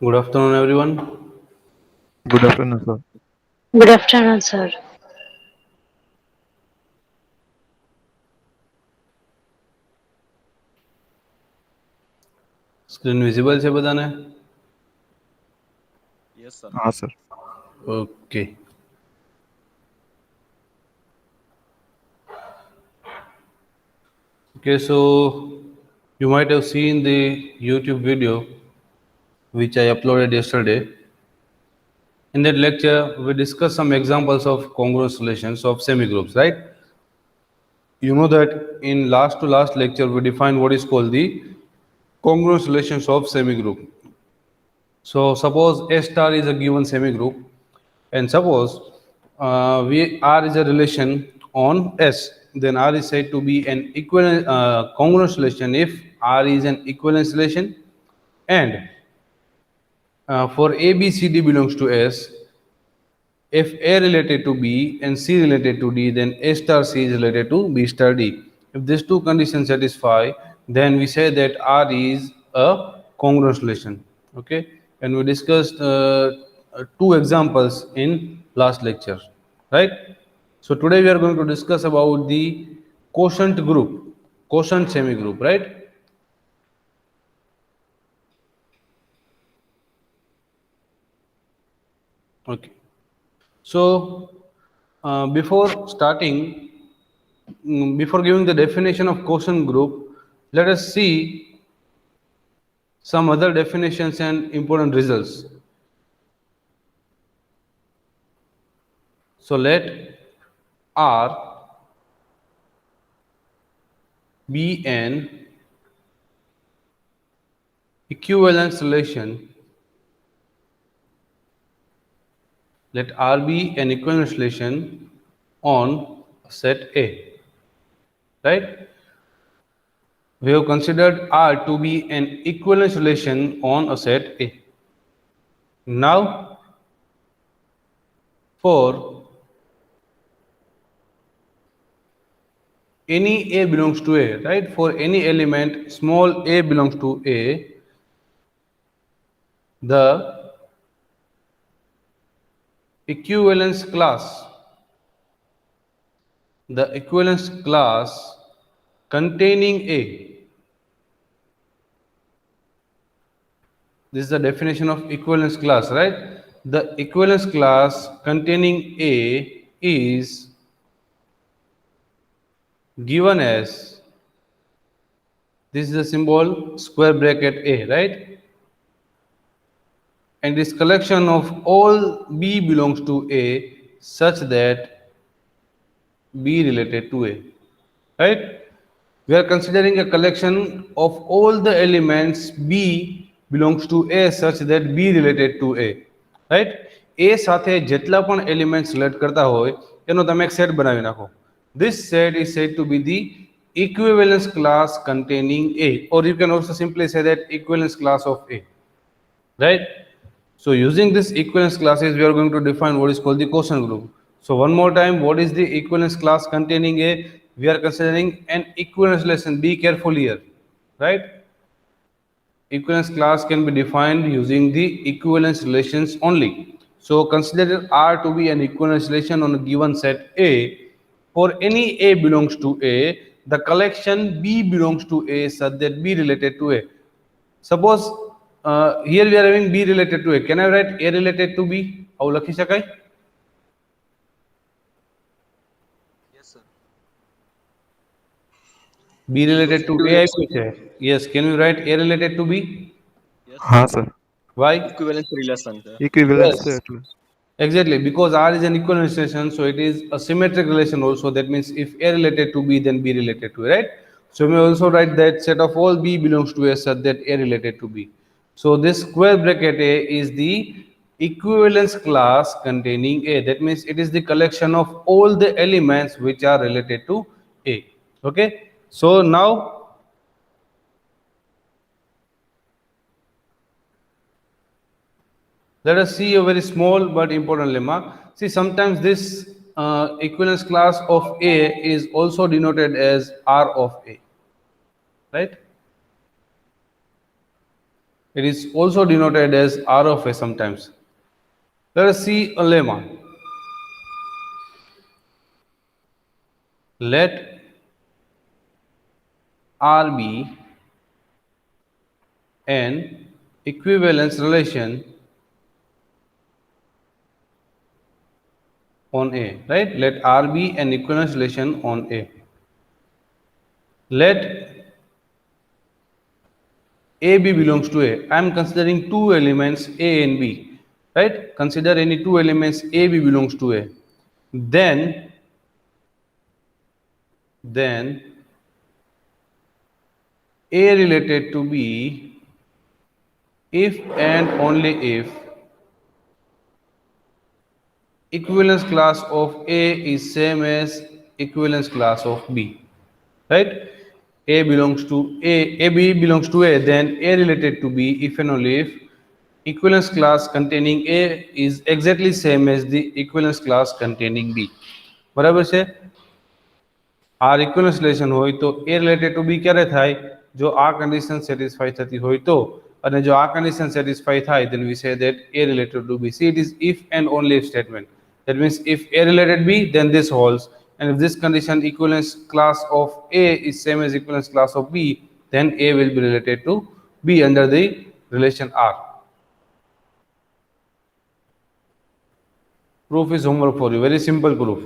Good afternoon, everyone. Good afternoon, sir. Good afternoon, sir. Screen visible છે બધાને? Yes, sir. हाँ sir. Okay. Okay, so you might have seen the YouTube video which I uploaded yesterday. In that lecture, we discussed some examples of congruence relations of semigroups, right? You know that in last to last lecture, we defined what is called the congruence relations of semigroup. So suppose A star is a given semigroup, and suppose V R is a relation on S, then R is said to be an equivalent congruence relation if R is an equivalence relation, and for A B C D belongs to S, if A related to B and C related to D, then A star C is related to B star D. If these two conditions satisfy, then we say that R is a congruence relation. Okay, and we discussed two examples in last lecture, right? So today we are going to discuss about the quotient group, quotient semi group, right? Okay. So before starting, before giving the definition of quotient group, let us see some other definitions and important results. So let R be an equivalence relation. Let R be an equivalence relation on set A, right? We have considered R to be an equivalence relation on a set A. Now, for any A belongs to A, right? For any element small a belongs to A, the equivalence class, the equivalence class containing A, this is the definition of equivalence class, right? The equivalence class containing A is given as, this is the symbol square bracket A, right? And this collection of all B belongs to A such that B related to A, right? We are considering a collection of all the elements B belongs to A such that B related to A, right? A સાથે જેટલા પણ elements relate કરતા હોય એનો તમે એક set બનાવી નાખો. This set is said to be the equivalence class containing A, or you can also simply say that equivalence class of A, right? So using this equivalence classes, we are going to define what is called the quotient group. So one more time, what is the equivalence class containing A? We are considering an equivalence relation. Be careful here, right? Equivalence class can be defined using the equivalence relations only. So consider R to be an equivalence relation on a given set A. For any A belongs to A, the collection B belongs to A such that B related to A. Suppose here we are having B related to A. Can I write A related to B? આવું લખી શકાય? Yes, sir. B related Because to A આપ્યું છે. Yes, can we write A related to B? yes, हाँ sir. Why? equivalence relation છે. Equivalence છે Yes. એટલે. Exactly, because R is an equivalence relation, so it is a symmetric relation also. That means if A related to B, then B related to A, right? So we may also write that set of all B belongs to A such that A related to B. So this square bracket A is the equivalence class containing A. That means it is the collection of all the elements which are related to A. Okay. So now let us see a very small but important lemma. See, sometimes this equivalence class of A is also denoted as R of A, right? It is also denoted as R of A sometimes. Let us see a lemma. Let R be an equivalence relation on A, right? Let R be an equivalence relation on A. Let A B belongs to A. I am considering two elements A and B, right? Consider any two elements A B belongs to A. Then A related to B if and only if equivalence class of A is same as equivalence class of B, right? A belongs to A, B belongs to A, then A related to B if and only if equivalence class containing A is exactly same as the equivalence class containing B. બરાબર છે? R equivalence relation હોય તો એ related to બી ક્યારે થાય? જો આ condition satisfy થતી હોય તો, અને જો આ કન્ડિશન સેટિસ્ફાઈ થાય then we say that A related to B. See, it is if and only if statement. That means if A related B, then this holds, and if this condition equivalence class of A is same as equivalence class of B, then A will be related to B under the relation R. Proof is homework for you. Very simple proof.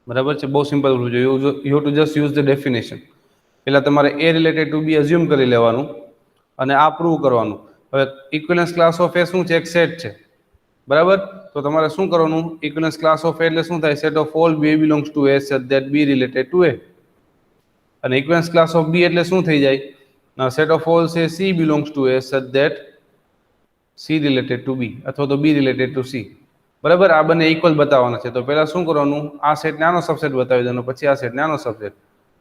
બરાબર છે, બહુ simple proof છે. You have to just use the definition. પહેલા તમારે એ related to B assume કરી લેવાનું અને આ પ્રૂવ કરવાનું. હવે ઇક્વિવેલન્સ ક્લાસ ઓફ એ શું છે? એક સેટ છે, બરાબર? તો તમારે શું કરવાનું? ઇક્વિવેલન્સ ક્લાસ ઓફ એ એટલે શું થાય? Set of all b belongs to a such that b related to a. અને ઇક્વિવેલન્સ ક્લાસ ઓફ બી એટલે શું થઈ જાય? સેટ ઓફ ઓલ છે c belongs to a such that c related to b, અથવા તો બી રિલેટેડ ટુ સી. બરાબર? આ બંને ઇક્વલ બતાવવાના છે. તો પહેલા શું કરવાનું? આ સેટને આનો સબસેટ બતાવી દેવાનો, પછી આ સેટને આનો સબસેટ,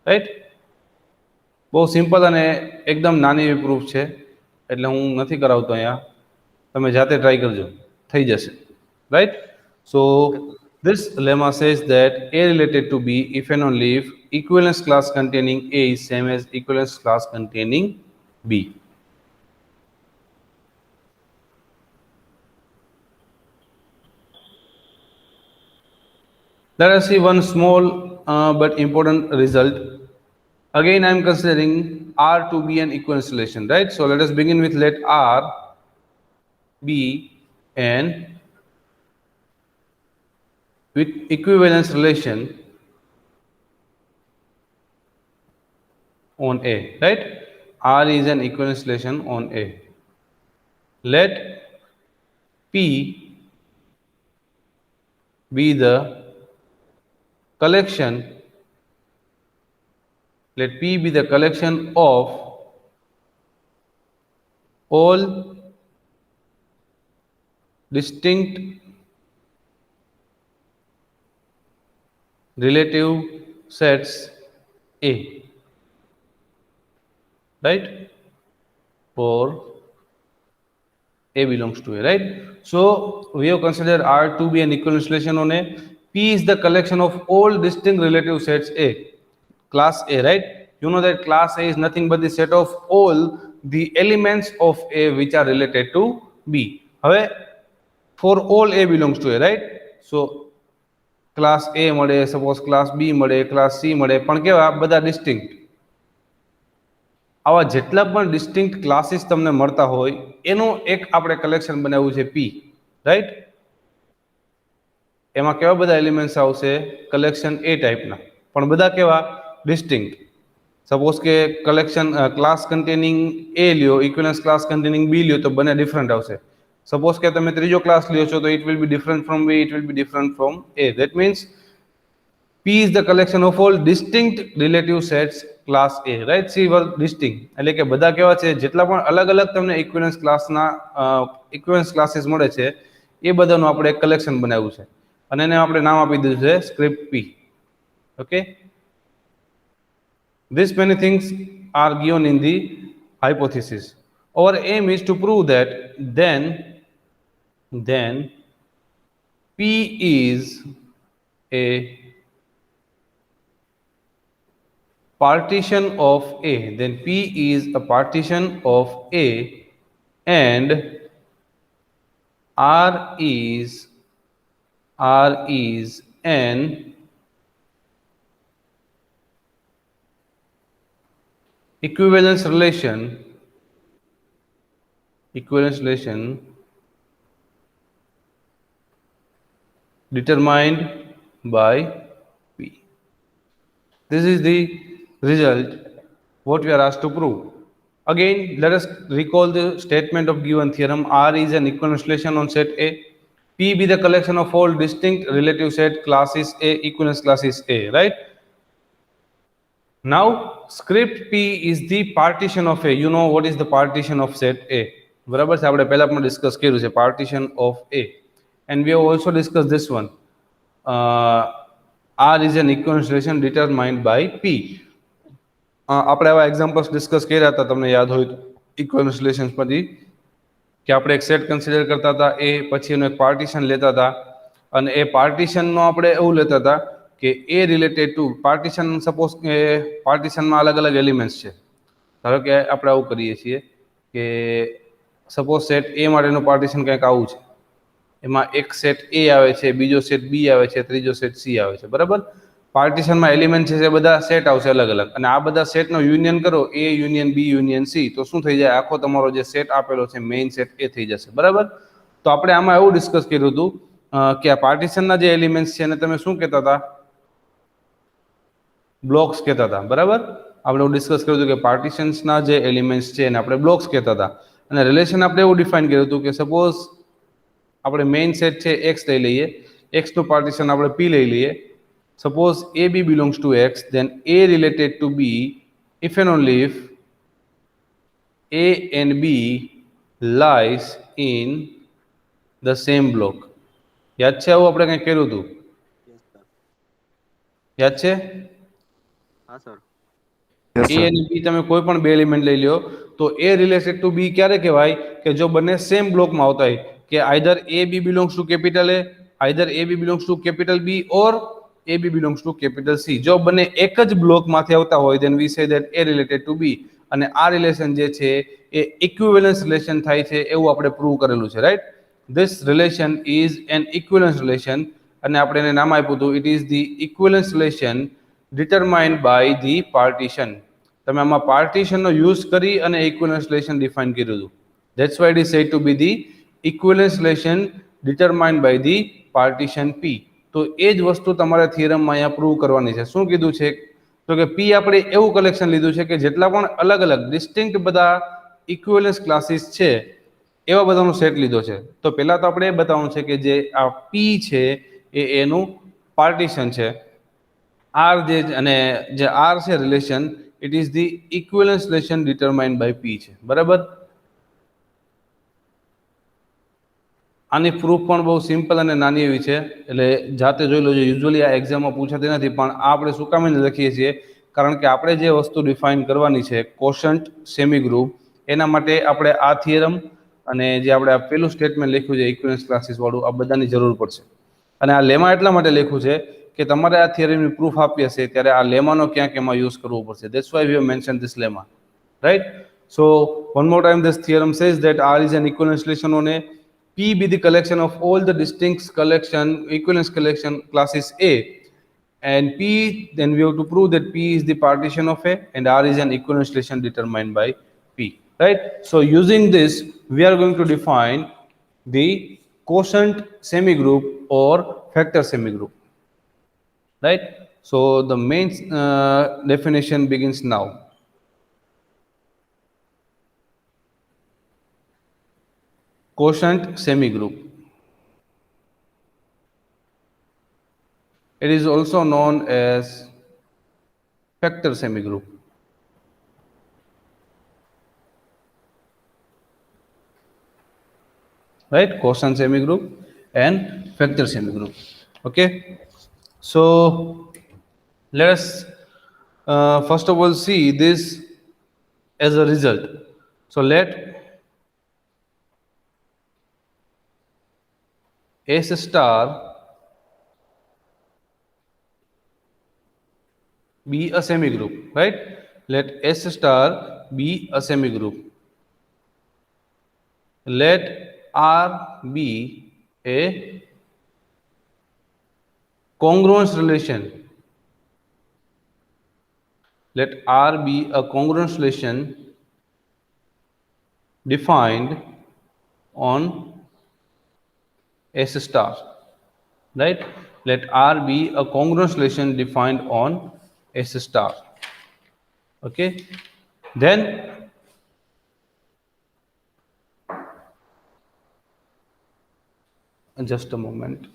રાઈટ? બહુ સિમ્પલ અને એકદમ નાની એવી પ્રૂફ છે, એટલે હું નથી કરાવતો અહીંયા. તમે જાતે ટ્રાય કરજો, થઈ જશે, right? So this lemma says that A related to B if and only if equivalence class containing A is same as equivalence class containing B. Let us see one small but important result. Again, I am considering R to be an equivalence relation, right? So let us begin with let R be an with equivalence relation on A, right? R is an equivalence relation on A. Let P be the collection, let P be the collection of all distinct relative sets A, right? For A belongs to A, right? So we have considered R to be an equivalence relation on A. P is the collection of all distinct relative sets A, class A, right? You know that class A is nothing but the set of all the elements of A which are related to B. હવે for all A belongs to A, right? So class A મળે, suppose class B મળે, class C મળે, પણ કેવા? બધા distinct. આવા જેટલા પણ ડિસ્ટિંક્ટ ક્લાસીસ તમને મળતા હોય એનું એક આપણે કલેક્શન બનાવ્યું છે P, રાઈટ? એમાં કેવા બધા એલિમેન્ટ્સ આવશે? કલેક્શન A ટાઈપના, પણ બધા કેવા? ડિસ્ટિંક્ટ. સપોઝ કે કલેક્શન ક્લાસ કન્ટેનિંગ A લ્યો, ઇક્વિવેલન્સ ક્લાસ કન્ટેનિંગ B લ્યો, તો બંને ડિફરન્ટ આવશે. સપોઝ કે તમે ત્રીજો ક્લાસ લ્યો છો તો it will be different from B, it will be different from A. That means P is the collection of all distinct relative sets class A, right? See, well, distinct એટલે કે બધા કેવા છે? જેટલા પણ અલગ અલગ તમને ઇક્વિવેલન્સ ક્લાસના ઇક્વિવેલન્સ ક્લાસીસ મળે છે એ બધાનું આપણે એક કલેક્શન બનાવ્યું છે, અને એને આપણે નામ આપી દીધું છે script P. Okay, this many things are given in the hypothesis. Our aim is to prove that then P is a partition of A, then P is a partition of A and R is an equivalence relation determined by P. This is the result what we are asked to prove. Again, let us recall the statement of given theorem. R is an equivalence relation on set A. P be the collection of all distinct relative set classes A, equivalence classes A, right? Now, script P is the partition of A. You know what is the partition of set A. બરાબર છે, આપણે પહેલા પણ discuss કર્યું છે partition of A. And we have also discussed this one. R is an equivalence relation determined by P. આપણે આવા examples discuss કર્યા હતા, તમને યાદ હોય તો ઇક્વિવેલન્સ રિલેશન્સ પરથી, કે આપણે એક સેટ કન્સિડર કરતા હતા એ, પછી એનું એક પાર્ટીશન લેતા હતા, અને એ પાર્ટીશનનો આપણે એવું લેતા હતા કે એ રિલેટેડ ટુ પાર્ટીશન. સપોઝ કે પાર્ટીશનમાં અલગ અલગ એલિમેન્ટ્સ છે. ધારો કે આપણે આવું કરીએ છીએ કે સપોઝ સેટ એ માટેનું પાર્ટીશન કંઈક આવું છે. એમાં એક સેટ એ આવે છે, બીજો સેટ બી આવે છે, ત્રીજો સેટ સી આવે છે. બરાબર, પાર્ટીશનમાં એલિમેન્ટ છે એ બધા સેટ આવશે અલગ અલગ, અને આ બધા સેટનો યુનિયન કરો, એ યુનિયન બી યુનિયન સી, તો શું થઈ જાય? આખો તમારો જે સેટ આપેલો છે મેઇન સેટ એ થઈ જશે. બરાબર, તો આપણે આમાં એવું ડિસ્કસ કર્યું હતું કે આ પાર્ટીશનના જે એલિમેન્ટ્સ છે એને તમે શું કહેતા હતા? બ્લોક્સ કહેતા હતા. બરાબર, આપણે એવું ડિસ્કસ કર્યું હતું કે પાર્ટીશન્સના જે એલિમેન્ટ્સ છે એને આપણે બ્લોક્સ કહેતા હતા. અને રિલેશન આપણે એવું ડિફાઇન કર્યું હતું કે સપોઝ આપણે મેઇન સેટ છે એક્સ લઈ લઈએ, એક્સનું પાર્ટીશન આપણે પી લઈ લઈએ. Suppose AB belongs to X, then A related to B if and only if A and B lies in the same block. યાદ છે આવું આપણે કંઈ કર્યું હતું? Yes, sir. યાદ છે? હા સર. Yes, A sir. અને B તમે કોઈ પણ બે એલિમેન્ટ લઈ લ્યો તો A રિલેટેડ ટુ B ક્યારે કહેવાય? કે જો બંને સેમ બ્લોકમાં આવતા હોય, કે either A B belongs to capital A, either A B belongs to capital B, or A B belongs to capital C. જો બંને એક જ બ્લોકમાંથી આવતા હોય then we say that A related to B. અને આ રિલેશન જે છે એ ઇક્વિવેલન્સ રિલેશન થાય છે એવું આપણે પ્રૂવ કરેલું છે, right? This relation is an equivalence relation, અને આપણે એને નામ આપ્યું હતું it is the equivalence relation determined by the partition. તમે આમાં પાર્ટીશનનો યુઝ કરી અને ઇક્વિવેલન્સ રિલેશન ડિફાઇન કર્યું હતું. That's why it is said to B the equivalence relation determined by the partition P. તો એ જ વસ્તુ તમારે થિયરમમાં અહીંયા પ્રૂવ કરવાની છે. શું કીધું છે? તો કે P આપણે એવું કલેક્શન લીધું છે કે જેટલા પણ અલગ અલગ ડિસ્ટિંક્ટ બધા ઇક્વિવેલન્સ ક્લાસીસ છે એવા બધાનો સેટ લીધો છે. તો પહેલા તો આપણે એ બતાવવાનું છે કે જે આ P છે એ એનું પાર્ટીશન છે. R અને જે R છે relation, it is the equivalence relation determined by P છે. બરાબર, આની પ્રૂફ પણ બહુ સિમ્પલ અને નાની એવી છે, એટલે જાતે જોઈ લો. યુઝ્યુઅલી આ એક્ઝામમાં પૂછાતી નથી, પણ આ આપણે શું કામ લખીએ છીએ? કારણ કે આપણે જે વસ્તુ ડિફાઇન કરવાની છે કોશન્ટ સેમી ગ્રુપ, એના માટે આપણે આ થિયરમ અને જે આપણે આ પેલું સ્ટેટમેન્ટ લખ્યું છે ઇક્વિવેલન્સ ક્લાસીસ વાળું, આ બધાની જરૂર પડશે. અને આ લેમા એટલા માટે લખ્યું છે કે તમારે આ થિયરમની પ્રૂફ આપી હશે ત્યારે આ લેમાનો ક્યાંક એમાં યુઝ કરવો પડશે. That's why we have mention this lemma, right? So one more time this theorem says that R is an equivalence relation on A. P be the collection of all the distinct equivalence collection classes A, and P, then we have to prove that P is the partition of A and R is an equivalence relation determined by P, right? So using this we are going to define the quotient semigroup or factor semigroup, right? So the main definition begins now. Quotient semigroup. It is also known as factor semigroup. Right? Quotient semigroup and factor semigroup. Okay. So let us first of all see this as a result. So let S star be a semigroup, right? Let S star be a semigroup. let R be a congruence relation. Let R be a congruence relation defined on S star, right? Let R be a congruence relation defined on S star. Okay, then just a moment.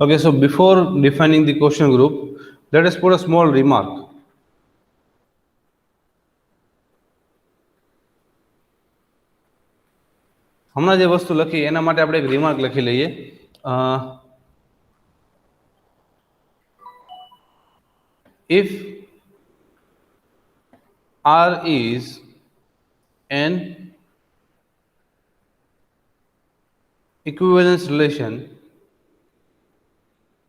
Okay, so before defining the quotient group, let us put a small remark. હમણાં જે વસ્તુ લખી એના માટે આપણે એક remark લખી લઈએ. If R is an equivalence relation,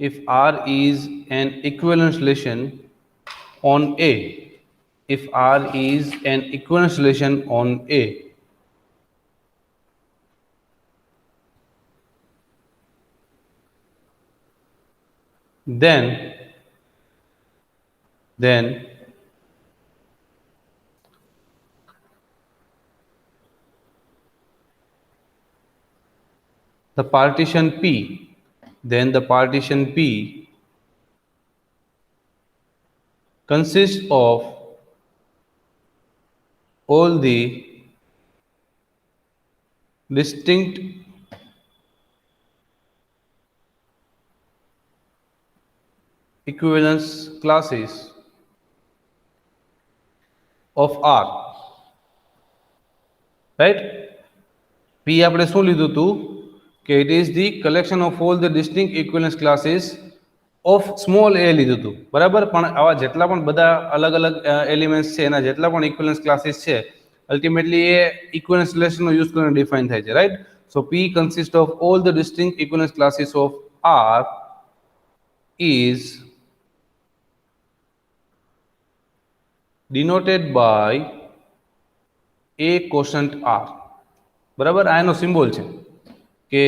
if R is an equivalence relation on A, if R is an equivalence relation on A, then the partition P, then the partition P consists of all the distinct equivalence classes of R, right? P આપણે શું લીધું હતું કે it is the collection of all the distinct equivalence classes of small a લીધું હતું, બરાબર? પણ આવા જેટલા પણ બધા અલગ અલગ એલિમેન્ટ્સ છે એના જેટલા પણ ઇક્વિવેલન્સ ક્લાસીસ છે અલ્ટિમેટલી એ ઇક્વિવેલન્સ રિલેશનનો યુઝ કરીને ડિફાઇન થાય છે, right? So P consists of all the distinct equivalence classes of R is denoted by a quotient R. બરાબર? આ એનો સિમ્બોલ છે કે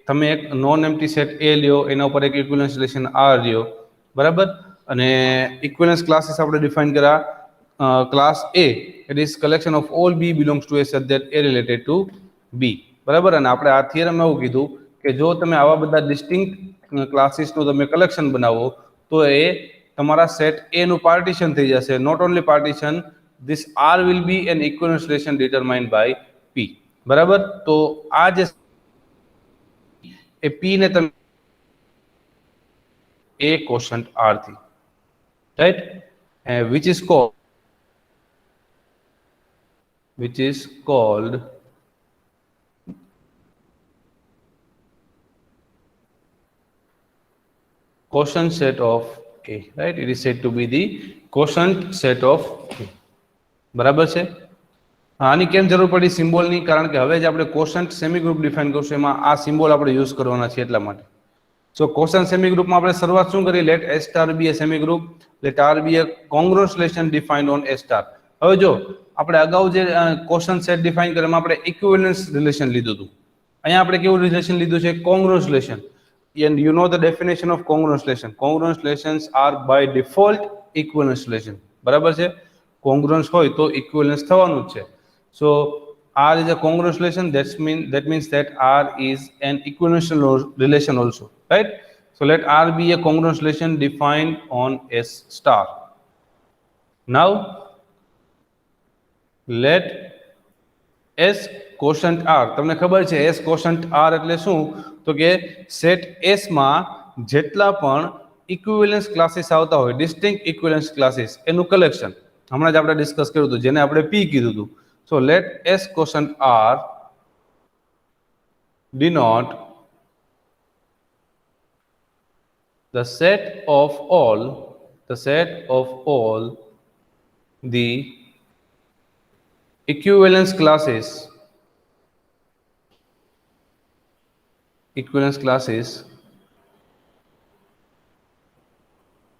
તમે એક નોન એમ્પ્ટી સેટ એ લ્યો, એના ઉપર એક ઇક્વિવેલન્સ રિલેશન આર લ્યો, બરાબર? અને ઇક્વિવેલન્સ ક્લાસીસ આપણે ડિફાઇન કર્યા class a, it is collection of all b belongs to a set that a related to b, બરાબર? અને આપણે આ થિયરમમાં એવું કીધું કે જો તમે આવા બધા ડિસ્ટિંક્ટ ક્લાસીસનું તમે કલેક્શન બનાવો તો એ તમારા સેટ એ નું પાર્ટીશન થઈ જશે. Not only partition, this R will be an equivalence relation determined by P, બરાબર? તો આ જે એ પી ને તમે એ કોશન્ટ આર થી, right? which is called quotient set of A, right? It is said to be the quotient set of A. બરાબર છે? આની કેમ જરૂર પડી સિમ્બોલની? કારણ કે હવે જ આપણે કોશન્ટ સેમી ગ્રુપ ડિફાઇન કરશું એમાં આ સિમ્બોલ આપણે યુઝ કરવાના છે એટલા માટે. સો કોશન્ટ સેમી ગ્રુપમાં આપણે શરૂઆત શું કરી? Let S star be a semigroup, let R be a congruence relation defined on S star. હવે જો આપણે અગાઉ જે કોશન્ટ સેટ ડિફાઇન કર્યો એમાં આપણે ઇક્વિવેલન્સ રિલેશન લીધું હતું. અહીંયા આપણે કેવું રિલેશન લીધું છે? કોંગ્રુઅન્સ relation. And you know the definition of congruence relation. Congruence relations are by default equivalence relation. બરાબર છે? congruence હોય તો equivalence થવાનું જ છે. So R is a congruence relation. That means that R is an equivalence relation also, right? So let R be a congruence relation defined on S star. Now let S quotient R, તમને ખબર છે S quotient R એટલે શું? તો કે set S માં જેટલા પણ ઇક્વિવેલન્સ ક્લાસીસ આવતા હોય, ડિસ્ટિંક્ટ ઇક્વિવેલન્સ ક્લાસીસ, એનું કલેક્શન હમણાં જ આપણે ડિસ્કસ કર્યું હતું, જેને આપણે પી કીધું હતું. So let S quotient R denote the set of all the equivalence classes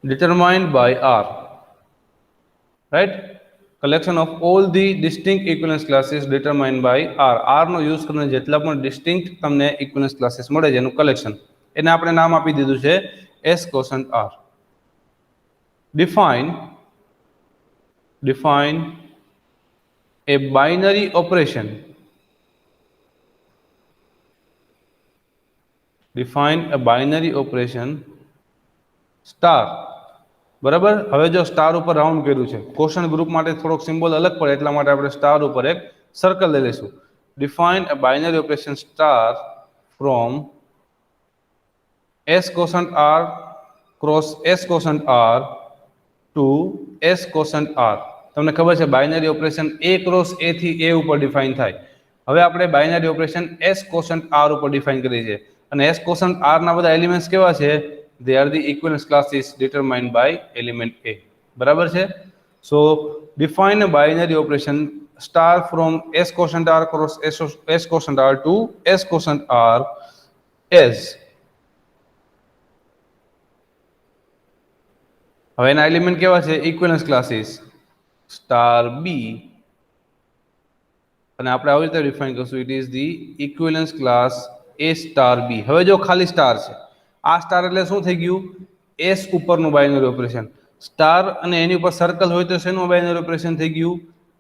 determined by R, right? Collection of all the distinct equivalence classes determined by R. R નો યુઝ કરીને જેટલા પણ ડિસ્ટિંક્ટ તમને equivalence classes મળે છે એનું collection, એને આપણે નામ આપી દીધું છે S quotient R. Define a binary operation. Define a binary operation star. બરાબર, હવે જો સ્ટાર ઉપર રાઉન્ડ કર્યું છે, ક્વેશ્ચન ગ્રુપ માટે થોડોક સિમ્બોલ અલગ પડે એટલા માટે આપણે સ્ટાર ઉપર એક સર્કલ લઈ લઈશું. Define a binary operation star from S quotient R cross S quotient R to S quotient R. તમને ખબર છે binary operation A cross A થી A ઉપર ડિફાઇન થાય. હવે આપણે binary operation S quotient R ઉપર ડિફાઇન કરી છે, અને S quotient R ના બધા એલિમેન્ટ્સ કેવા છે? They are the equivalence classes determined by element A. બરાબર છે? So define a binary operation star from S quotient R cross S quotient R to S quotient R as. હવે એના element કેવા છે? ઇક્વિવેલન્સ ક્લાસીસ સ્ટાર બી, અને આપણે આવી રીતે ડિફાઇન કરશું, it is the equivalence class a star b. હવે જો ખાલી સ્ટાર છે, આ સ્ટાર એટલે શું થઈ ગયું? એસ ઉપરનું બાઇનરી ઓપરેશન. સ્ટાર અને એની ઉપર સર્કલ હોય તો શેનું બાઇનરી ઓપરેશન થઈ ગયું?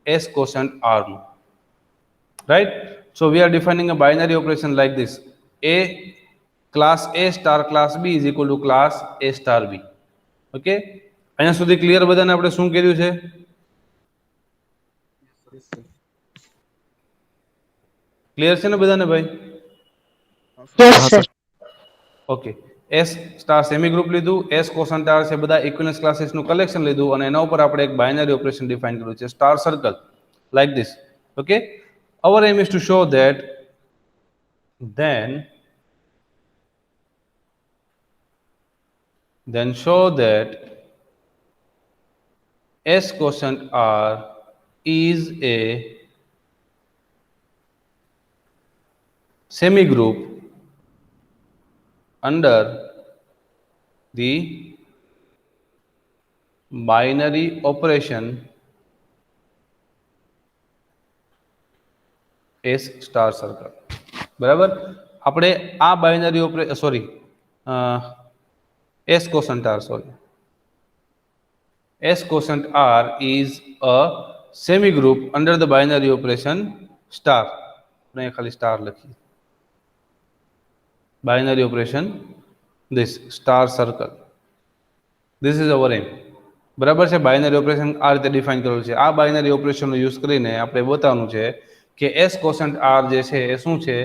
એસ કોસન્ટ આર નું, right? So we are defining a binary operation like this: a class a star class b is equal to class a star b. Okay, અહીંયા સુધી ક્લિયર બધાને? આપણે શું કર્યું છે? ક્લિયર છે ને બધાને ભાઈ? Yes, sir. Okay, S star semi group લીધું, એસ કોસન્ટ આર છે બધા ઇક્વિવેલન્સ ક્લાસીસ નું કલેક્શન લીધું, અને એના ઉપર આપણે એક બાઇનરી ઓપરેશન ડિફાઇન કર્યું છે star circle like this. Okay, our aim is to show that then show that S quotient R is a semi group under the binary operation S star circle. બરાબર, આપણે આ binary operation S quotient R, S quotient R is a semi group under the binary operation star. આપણે ખાલી star લખીએ. Binary operation this star circle. This is our aim. બરાબર છે? Binary operation આ રીતે ડિફાઇન કરેલું છે. આ બાઇનરી ઓપરેશનનો યુઝ કરીને આપણે બતાવવાનું છે કે એસ કોસન્ટ આર જે છે એ શું છે?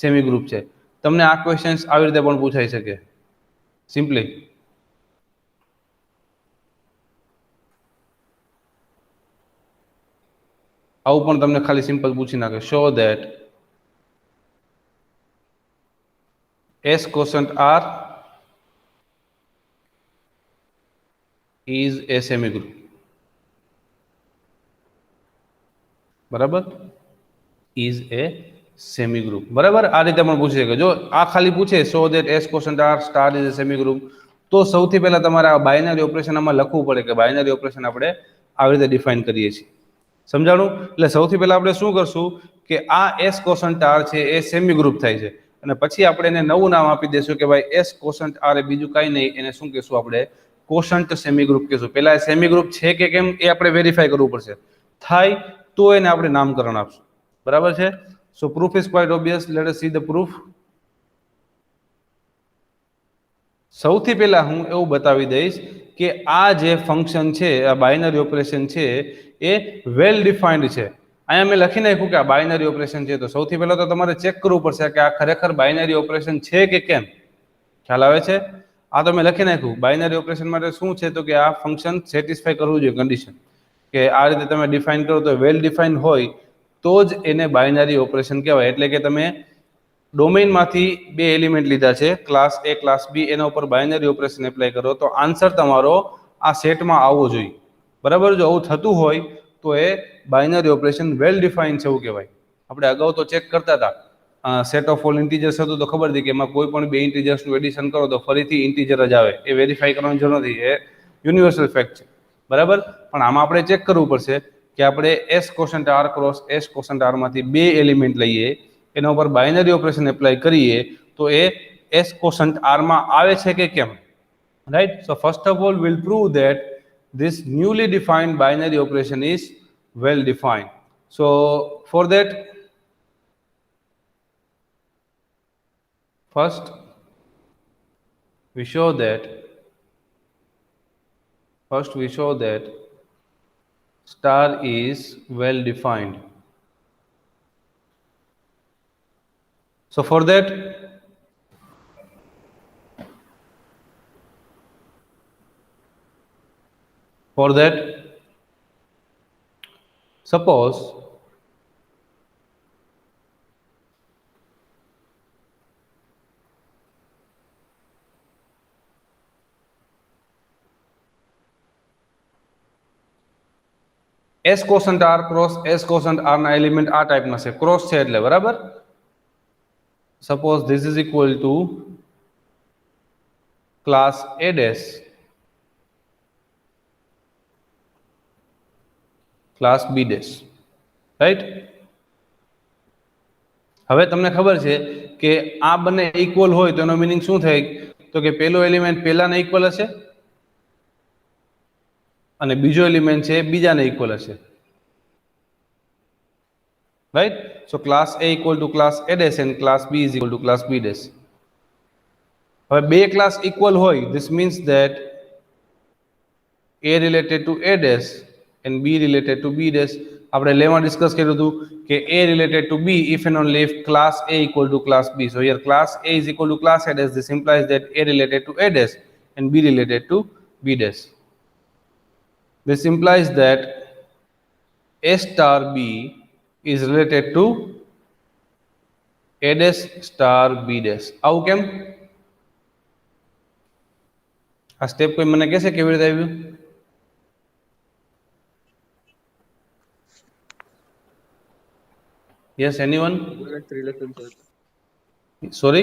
સેમી ગ્રુપ છે. તમને આ ક્વેશ્ચન્સ આવી રીતે પણ પૂછાઈ શકે સિમ્પલી. આવું પણ તમને ખાલી સિમ્પલ પૂછી નાખે, show that S quotient R is a semi group. બરાબર, is a semi group. બરાબર, આ રીતે પણ પૂછી શકે. જો આ ખાલી પૂછે show that S quotient R star is a semi group, તો સૌથી પહેલા તમારે આ બાઇનરી ઓપરેશન આમાં લખવું પડે કે બાઇનરી ઓપરેશન આપણે આવી રીતે ડિફાઇન કરીએ છીએ. સમજાણું? એટલે સૌથી પહેલા આપણે શું કરશું કે આ S quotient R છે એ સેમી ગ્રુપ થાય છે, અને પછી આપણે એને નવું નામ આપી દઈશું કે ભાઈ એસ કોસન્ટ આર એ બીજું કાંઈ નહીં, એને શું કહેશું આપણે? કોસન્ટ સેમી ગ્રુપ કહેશું. પહેલા સેમી ગ્રુપ છે કે કેમ એ આપણે વેરીફાઈ કરવું પડશે. થાય તો એને આપણે નામકરણ આપશું. બરાબર છે? So proof is quite obvious. Let us see the proof. સૌથી પહેલા હું એવું બતાવી દઈશ કે આ જે ફંક્શન છે, આ બાઇનરી ઓપરેશન છે એ વેલ ડિફાઇન્ડ છે. અહીંયા મેં લખી નાખ્યું કે આ બાઇનરી ઓપરેશન છે, તો સૌથી પહેલા તો તમારે ચેક કરવું પડશે કે આ ખરેખર બાઇનરી ઓપરેશન છે કે કેમ. ખ્યાલ આવે છે? આ તો મેં લખી નાખ્યું. બાઇનરી ઓપરેશન માટે શું છે તો કે આ ફંક્શન સેટિસ્ફાય કરવું જોઈએ કન્ડિશન, કે આ રીતે તમે ડિફાઇન કરો તો વેલ ડિફાઇન હોય તો જ એને બાઇનરી ઓપરેશન કહેવાય. એટલે કે તમે ડોમેઇનમાંથી બે એલિમેન્ટ લીધા છે, ક્લાસ એ ક્લાસ બી, એના ઉપર બાઇનરી ઓપરેશન એપ્લાય કરો તો આન્સર તમારો આ સેટમાં આવવો જોઈએ. બરાબર, જો આવું થતું હોય તો એ બાઇનરી ઓપરેશન વેલ ડિફાઇન છે એવું કહેવાય. આપણે અગાઉ તો ચેક કરતા હતા, સેટ ઓફ ઓલ ઇન્ટીજર્સ હતું તો ખબર હતી કે એમાં કોઈ પણ બે ઇન્ટીજર્સનું એડિશન કરો તો ફરીથી ઇન્ટીજર જ આવે. એ વેરીફાઈ કરવાની જરૂર નથી, એ યુનિવર્સલ ફેક્ટ છે. બરાબર, પણ આમાં આપણે ચેક કરવું પડશે કે આપણે S quotient R cross S constant આરમાંથી બે એલિમેન્ટ લઈએ, એના ઉપર બાઇનરી ઓપરેશન એપ્લાય કરીએ તો એ એસ કોસન્ટ આરમાં આવે છે કે કેમ. Right, so first of all will prove that this newly defined binary operation is well defined. So for that, first we show that star is well defined. So for that, suppose S constant R cross S constant R ના element આ ટાઈપના છે, cross છે એટલે. બરાબર, suppose this is equal to class A dash class B dash. Right, હવે તમને ખબર છે કે આ બંને ઇક્વલ હોય તો એનો મિનિંગ શું થાય તો કે પહેલો એલિમેન્ટ પહેલાને ઇક્વલ હશે અને બીજો એલિમેન્ટ છે બીજાને ઇક્વલ હશે. Right, so class A equal to class A dash and class B is equal to class B dash. હવે બે ક્લાસ ઇક્વલ હોય, this means that A related to A dash and B related to B dash. આપણે લેવા discuss કર્યું હતું કે A related to B if and only if class A equal to class B. So here class A is equal to class A dash. This implies that A related to A dash and B related to B dash. This implies that A star B is related to A dash star B dash. આવું કેમ? આ step કોઈ મને કહેશે કેવી રીતે આવ્યું? Yes, anyone? Congruence relation, sir. Sorry?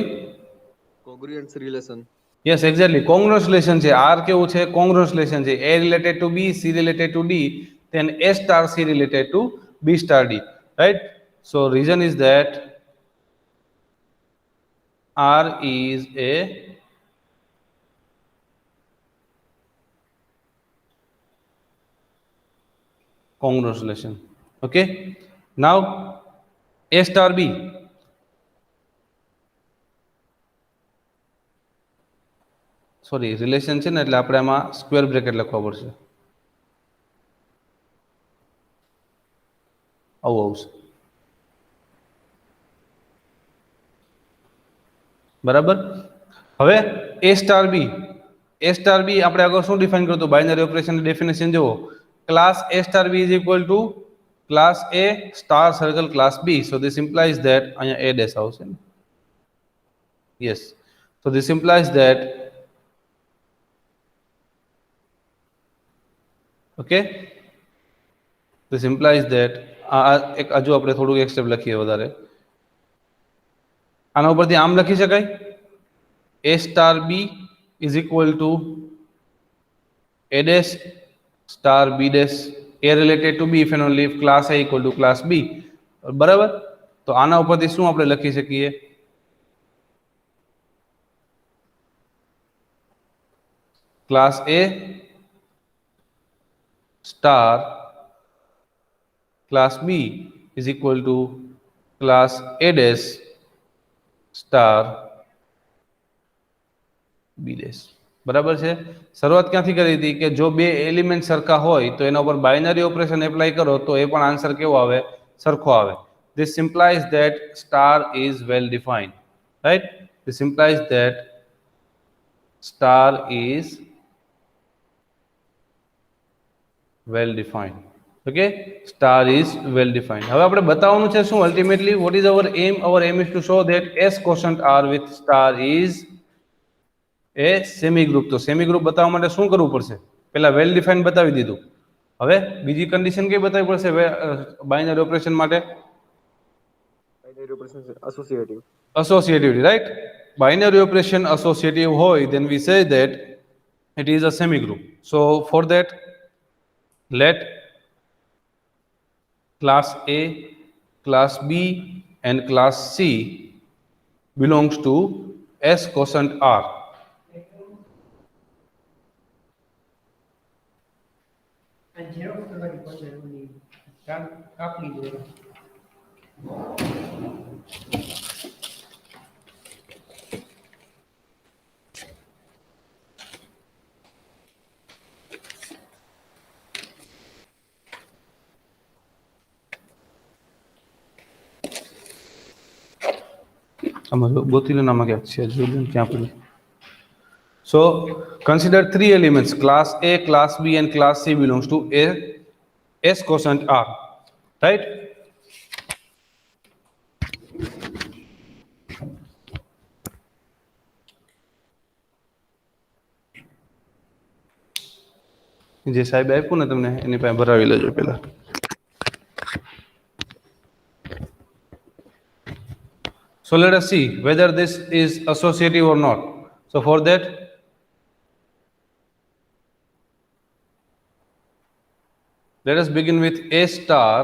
Congruence relation. Yes, exactly. Congruence relation છે. R કેવું છે? Congruence relation છે. A related to B, C related to D, then A star C related to B star D. Right? So reason is that R is a congruence relation. Okay? Now A star B. Sorry, relation છે ને એટલે આપણે આમાં square bracket લખવા પડશે. આવું આવશે. બરાબર, હવે A star B. A star B આપણે આગળ શું ડિફાઇન કર્યું હતું? બાઇનરી ઓપરેશનની ડેફિનેશન જુઓ. Class A star B is equal to class A star circle class B. So this implies that અહીંયા A ડેશ આવશે. Yes, so this implies that okay, this implies that એક હજુ આપણે થોડુંક એક સ્ટેપ લખીએ વધારે. આના ઉપરથી આમ લખી શકાય, A star B is equal two A dash star B dash, A related to B if and only if class A equal to class B. બરાબર, તો આના ઉપરથી શું આપણે લખી શકીએ? Class A star class B is equal to class A dash star B dash. બરાબર છે. શરૂઆત ક્યાંથી કરી હતી કે જો બે એલિમેન્ટ સરખા હોય તો એના ઉપર બાઇનરી ઓપરેશન એપ્લાય કરો તો એ પણ આન્સર કેવો આવે? સરખો આવે. This implies that star is well defined. Right? This implies that star is well defined. Okay, star is well defined. હવે આપણે બતાવવાનું છે શું ultimately what is our aim? Our aim is to show that S quotient R with star is a semi group. તો semi group બતાવવા માટે શું કરવું પડશે? પહેલા well defined બતાવી દીધું. હવે બીજી કન્ડિશન કઈ બતાવવી પડશે બાઇનરી ઓપરેશન માટે? Binary operations associative. Associativity, right? Binary operation associative hoy, then we say that it is a semi group. So for that, let class A, class B and class C belongs to S quotient R. So consider three elements, class A, class B and class C belongs to A S quotient R, right? જે સાહેબ આપ્યું ને તમને એની પાસે ભરાવી લેજો પહેલા. So let us see whether this is associative or not. So for that, let us begin with A star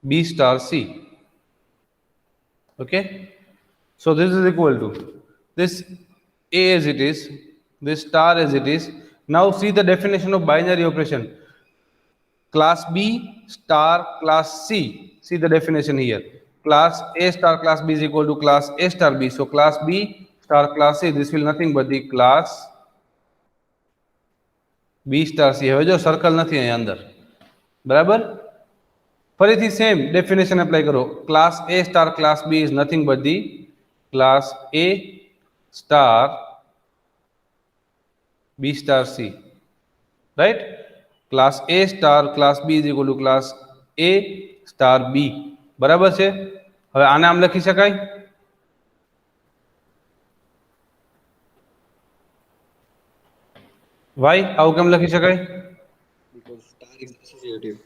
B star C. Okay, so this is equal to this A as it is, this star as it is. Now see the definition of binary operation. Class B star class C. See the definition here. Class A star class B is equal to class A star B. So class B star class C, this will nothing but the class B star C. હવે જો circle નથી અહીંયા અંદર, બરાબર? ફરીથી same definition apply કરો. Class A star class B is nothing but the class A star B star C, right? Class A star class B is equal to class A star B. બરાબર છે? હવે આને આમ લખી શકાય? Why? આવું કેમ લખી શકાય? Because star is associative.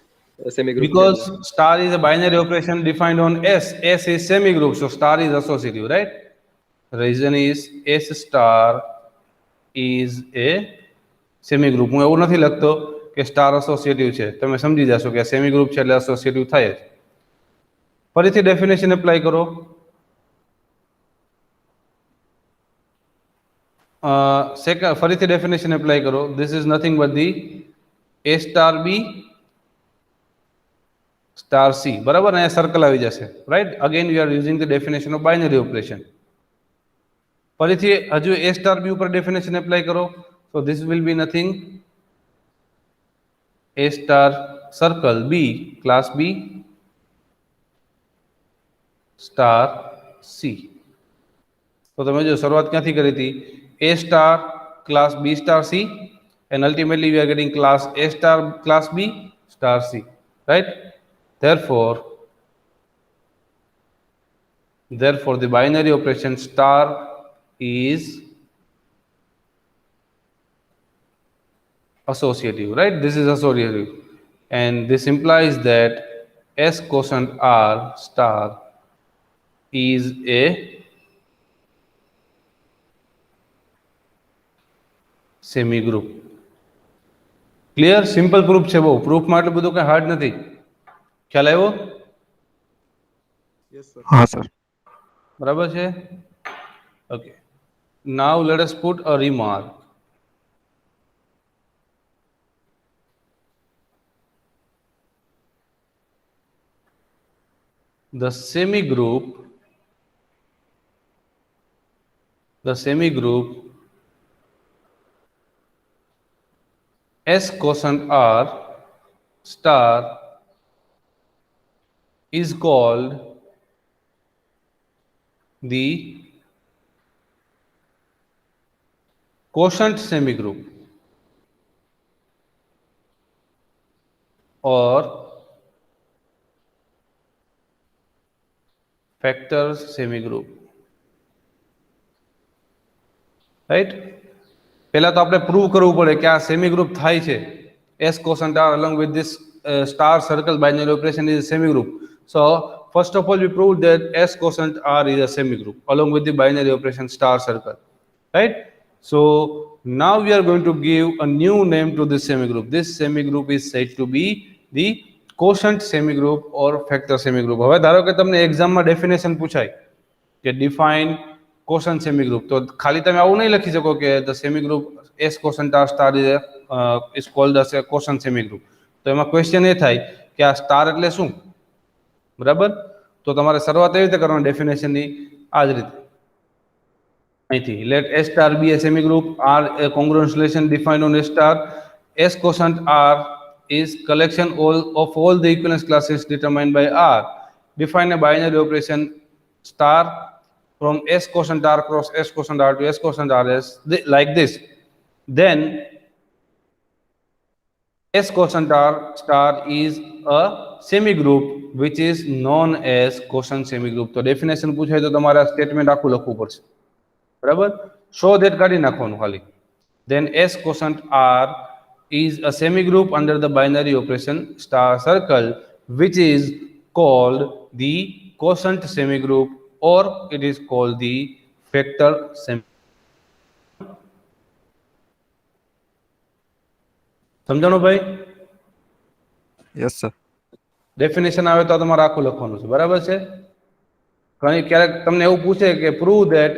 A semi-group. Because star is a binary operation defined on S. S is semi-group, so star is associative, right? Reason is S star is a semi-group. હું એવું નથી લખતો કે star associative છે. તમે સમજી જશો કે સેમી ગ્રુપ છે એટલે એસોસિએટિવ થાય જ. ફરીથી ડેફિનેશન એપ્લાય કરો. ફરીથી ડેફિનેશન એપ્લાય કરો. This is nothing but the A star B star C. બરાબર, અહીંયા સર્કલ આવી જશે, right? Again we are using the definition of binary operation. ફરીથી હજુ A star B ઉપર ડેફિનેશન એપ્લાય કરો. So this will be nothing A star circle B class B star C. તો તમે જો શરૂઆત ક્યાંથી કરી હતી? A star class B star C and ultimately we are getting class A star class B star C, right? Therefore the binary operation star is associative, right? This is associative, and this implies that S quotient R star is a semi group. Clear? Simple proof છે બહુ. Proof માં એટલું બધું કઈ hard નથી. ખ્યાલ આવ્યો? Yes, sir. हाँ सर. બરાબર છે? Okay. Now let us put a remark. The semi group S quotient R star is called the quotient semigroup or factors semigroup. Right, પહેલા તો આપણે પ્રૂવ કરવું પડે કે આ સેમી ગ્રુપ થાય છે. S cosine R along with this star circle binary operation is a semi group. So first of all we proved that S cosine R is a semi group along with the binary operation star circle, right? So now we are going to give a new name to this semi group. This semi group is said to be the quotient semi group or factor semi group. હવે ધારો કે તમને એક્ઝામમાં definition પૂછાય કે define caution semi group, તો ખાલી તમે આવું નહીં લખી શકો કે the semi group S caution star is called as caution semi group. તો એમાં ક્વેશ્ચન એ થાય કે આ સ્ટાર એટલે શું, બરાબર? તો તમારે શરૂઆત એવી રીતે કરવાની ડેફિનેશનની, આ જ રીતે અહીંથી let S star be a semigroup, R a congruent relation defined on S star, S quotient R is collection of all the equivalence classes determined by R. Define a binary operation star from S quotient R cross S quotient R to S quotient RS like this. Then S quotient R star is a semi group which is known as quotient semi group. તો definition પૂછાય તો તમારે આ statement આખું લખવું પડશે, બરાબર? Show that કાઢી નાખવાનું ખાલી. Then S quotient R is a semi group under the binary operation star circle which is called the quotient semi group or it is called the factor semi. સમજાણું ભાઈ? Yes, sir. Definition આવે તો તમારે આખું લખવાનું છે, બરાબર છે? ક્યારેક તમને એવું પૂછે કે prove that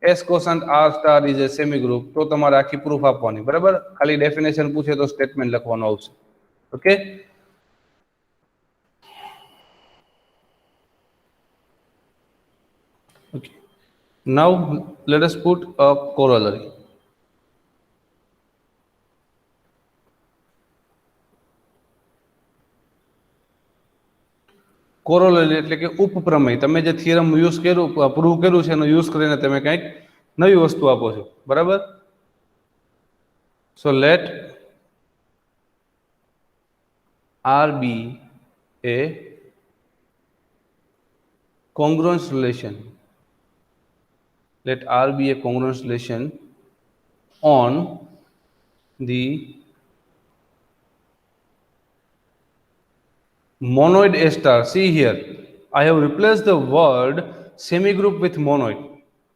S quotient R star is a semi group, તો તમારે આખી પ્રૂફ આપવાની, બરાબર? ખાલી ડેફિનેશન પૂછે તો સ્ટેટમેન્ટ લખવાનું આવશે. Okay, okay. Now let us put a corollary. Corollary એટલે કે ઉપપ્રમેય. તમે જે થિયરમ યુઝ કર્યું, પ્રૂવ કર્યું છે એનો યુઝ કરીને તમે કંઈક નવી વસ્તુ આપો છો, બરાબર? So let R be a congruence relation. Let R be a congruence relation on the monoid A star. See here, I have replaced the word semigroup with monoid.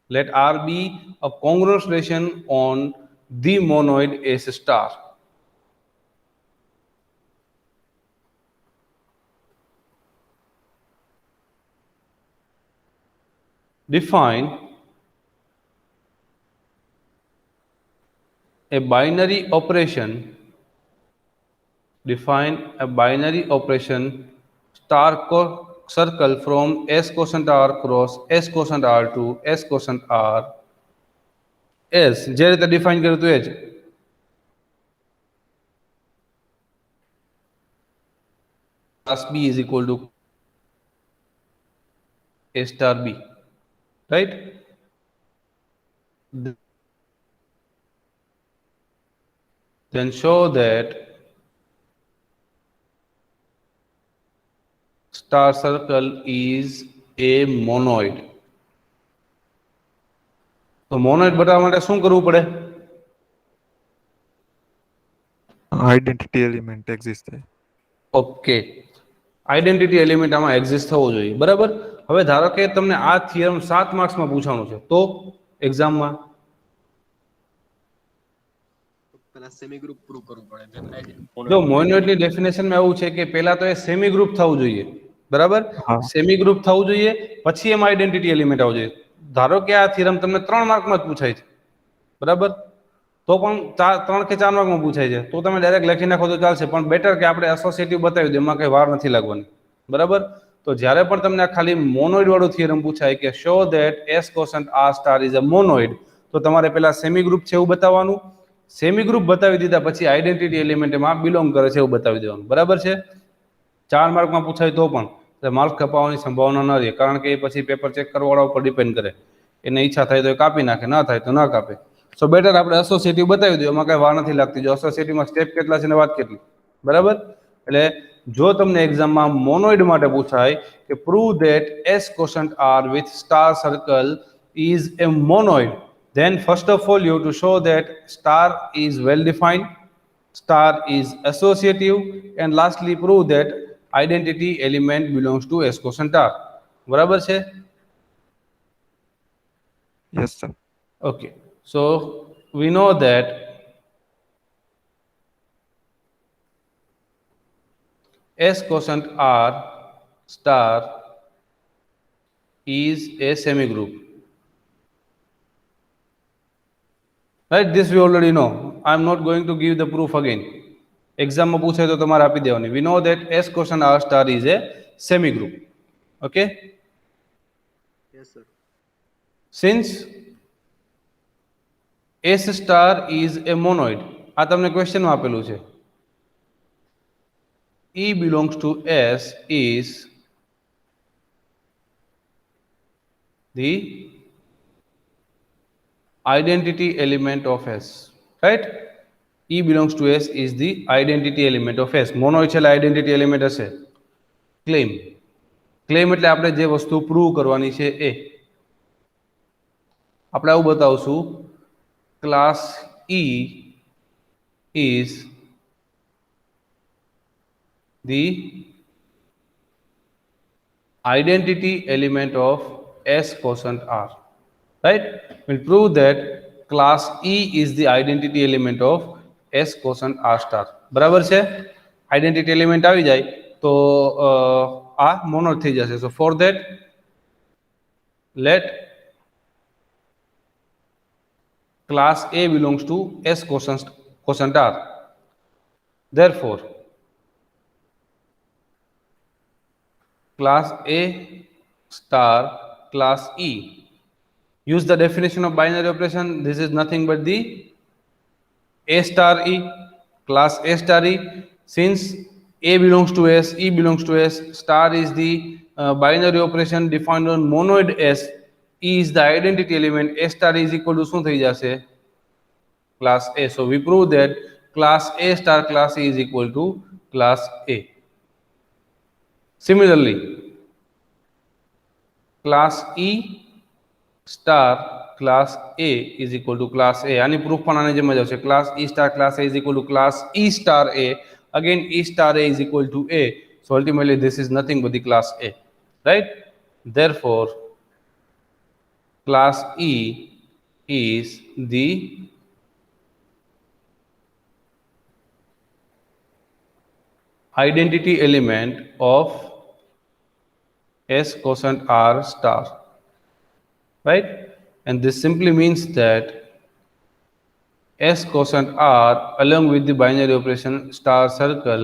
Let R be a congruence relation on the monoid S star. Define a binary operation. Define a binary operation star circle from S quotient R cross S quotient R to S quotient R S. જે રીતે define કર્યું હતું એ જ. Class B is equal to A star B, right? Then show that star circle is a monoid. તો મોનોઇડ બતાવવા માટે શું કરવું પડે? Identity element exist થાય. ઓકે, આઈડેન્ટિટી એલિમેન્ટ આમાં એક્ઝિસ્ટ થવો જોઈએ, બરાબર? હવે ધારો કે તમને આ થિયરમ 7 માર્ક્સમાં પૂછવાનું છે, તો એક્ઝામમાં પેલા સેમી ગ્રુપ પ્રૂવ કરવું પડે. જો મોનોઇડની ડેફિનેશનમાં એવું છે કે પહેલા તો એ સેમી ગ્રુપ થવું જોઈએ, બરાબર? હા. સેમી ગ્રુપ થવું જોઈએ, પછી એમાં આઈડેન્ટિટી એલિમેન્ટ આવવું જોઈએ. ધારો કે આ થિયરમ તમને 3 માર્કમાં જ પૂછાય છે, બરાબર? તો પણ 3 કે 4 માર્કમાં પૂછાય છે, તો તમે ડાયરેક્ટ લખી નાખો તો ચાલશે, પણ બેટર કે આપણે એસોસિએટિવ બતાવી દઈએ, એમાં કઈ વાર નથી લાગવાની, બરાબર? તો જ્યારે પણ તમને ખાલી મોનોઇડ વાળો થિયરમ પૂછાય કે show that S quotient R star is a monoid, તો તમારે પહેલા સેમી ગ્રુપ છે એવું બતાવવાનું. સેમી ગ્રુપ બતાવી દીધા પછી આઈડેન્ટિટી એલિમેન્ટ એમાં બિલોંગ કરે છે એવું બતાવી દેવાનું, બરાબર છે. 4 માર્કમાં પૂછાય તો પણ માર્ક્સ કપાવવાની સંભાવના ન રહે, કારણ કે એ પછી પેપર ચેક કરવાવાળા ઉપર ડિપેન્ડ કરે. એને ઈચ્છા થાય તો એ કાપી નાખે, ના થાય તો ના કાપે. સો બેટર આપણે એસોસિએટિવ બતાવી દઈએ, એમાં કઈ વાર નથી લાગતી. જો એસોસિએટિવમાં સ્ટેપ કેટલા છે ને વાત કેટલી, બરાબર. એટલે જો તમને એક્ઝામમાં મોનોઇડ માટે પૂછાય કે prove that S quotient R with star circle is a monoid, then first of all you have to show that star is well defined, star is associative, and lastly prove that identity element belongs to S quotient R. બરાબર છે? Yes, sir. Okay, so we know that S quotient R star is a semigroup. Right, this we already know. I am not going to give the proof again. Exam માં પૂછે તો તમારે આપી દેવાની. We know that S quotient R star is a semigroup. Okay? Yes, sir. Since S star is a monoid, આ તમને ક્વેશ્ચનમાં આપેલું છે. E belongs to S is the identity element of S, right? E belongs to S is the identity element of S. Monoid છે એટલે identity element હશે. Claim. Claim એટલે આપણે જે વસ્તુ પ્રૂવ કરવાની છે એ. આપણે આવું બતાવશું, class E is the identity element of S quotient R. Right? We'll prove that class E is the identity element of S quotient R star. બરાબર છે? આઈડેન્ટિટી એલિમેન્ટ આવી જાય તો આ મોનોડ થઈ જશે. So for that let class A belongs to S quotient R. Therefore class A star class E. Use the definition of binary operation. This is nothing but the A star E, class A star E. Since A belongs to S, E belongs to S, star is the binary operation defined on monoid S, E is the identity element, A star is equal to શું થઈ જશે? Class A. So we prove that class A star class E is equal to class A. Similarly, class E star class A is equal to class A. આની proof પણ આની જેમ જ આવશે. Class E star class A is equal to class E star A. Again, E star A is equal to A. So ultimately, this is nothing but the class A, right? Therefore, class E is the identity element of S quotient R star, right? And this simply means that S quotient R along with the binary operation star circle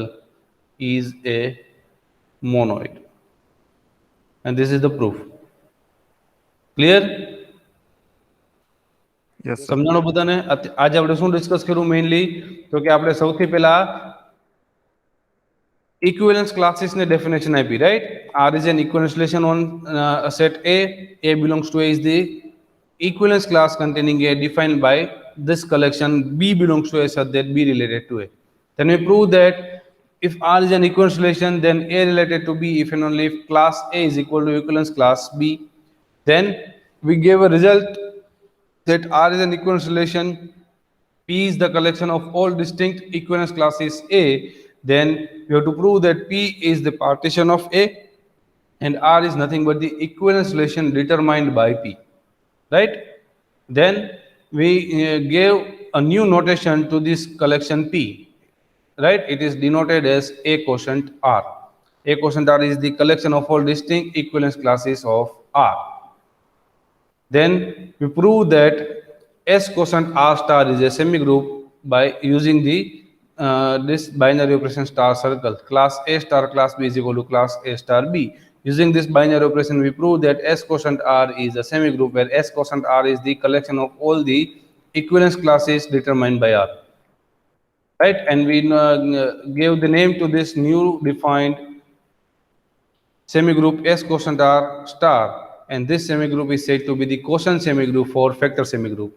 is a monoid, and this is the proof. Clear? Yes, sir. સમજાણું બધાને? આજે આપણે શું discuss કર્યું mainly? તો કે આપણે સૌથી પહેલા equivalence classes ne definition IP, right? R is an equivalence relation on a set A. A belongs to A is the equivalence class containing A defined by this collection. B belongs to A such that B related to A. Then we prove that if R is an equivalence relation, then A related to B if and only if class A is equal to equivalence class B. Then we gave a result that R is an equivalence relation. P is the collection of all distinct equivalence classes A. Then we have to prove that P is the partition of A and R is nothing but the equivalence relation determined by P, right? Then we gave a new notation to this collection P, right? It is denoted as A quotient R. A quotient R is the collection of all distinct equivalence classes of R. Then we prove that S quotient R star is a semigroup by using the this binary operation star circle. Class A star class B is equal to class A star B. Using this binary operation, we prove that S quotient R is a semigroup where S quotient R is the collection of all the equivalence class is determined by R, right? And we gave the name to this new defined semigroup S quotient R star, and this semigroup is said to be the quotient semigroup for factor semigroup,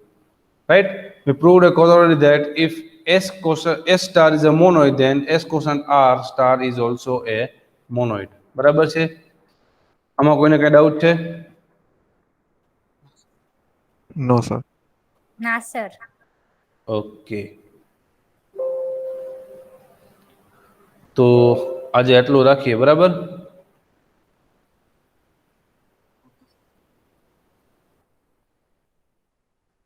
right? We proved a corollary that if S star is a monoid, then S quotient R star is also a monoid. બરાબર છે? આમાં કોઈને કઈ doubt છે? No, sir. ના sir. Okay, તો આજે આટલું રાખીએ, બરાબર?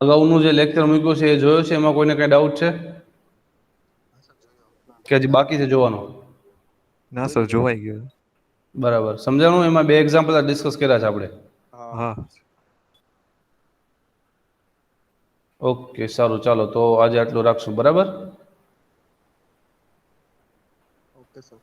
અગાઉનું જે લેક્ચર મૂક્યું છે એ જોયો છે? એમાં કોઈને કઈ ડાઉટ છે કે હજી બાકી છે જોવાનું? ના સર, જોવાઈ ગયું. બરાબર, સમજાણું? એમાં બે એક્ઝામ્પલ ડિસ્કસ કર્યા છે આપણે. હા. ઓકે, સારું, ચાલો તો આજે આટલું રાખશું, બરાબર? Okay, sir.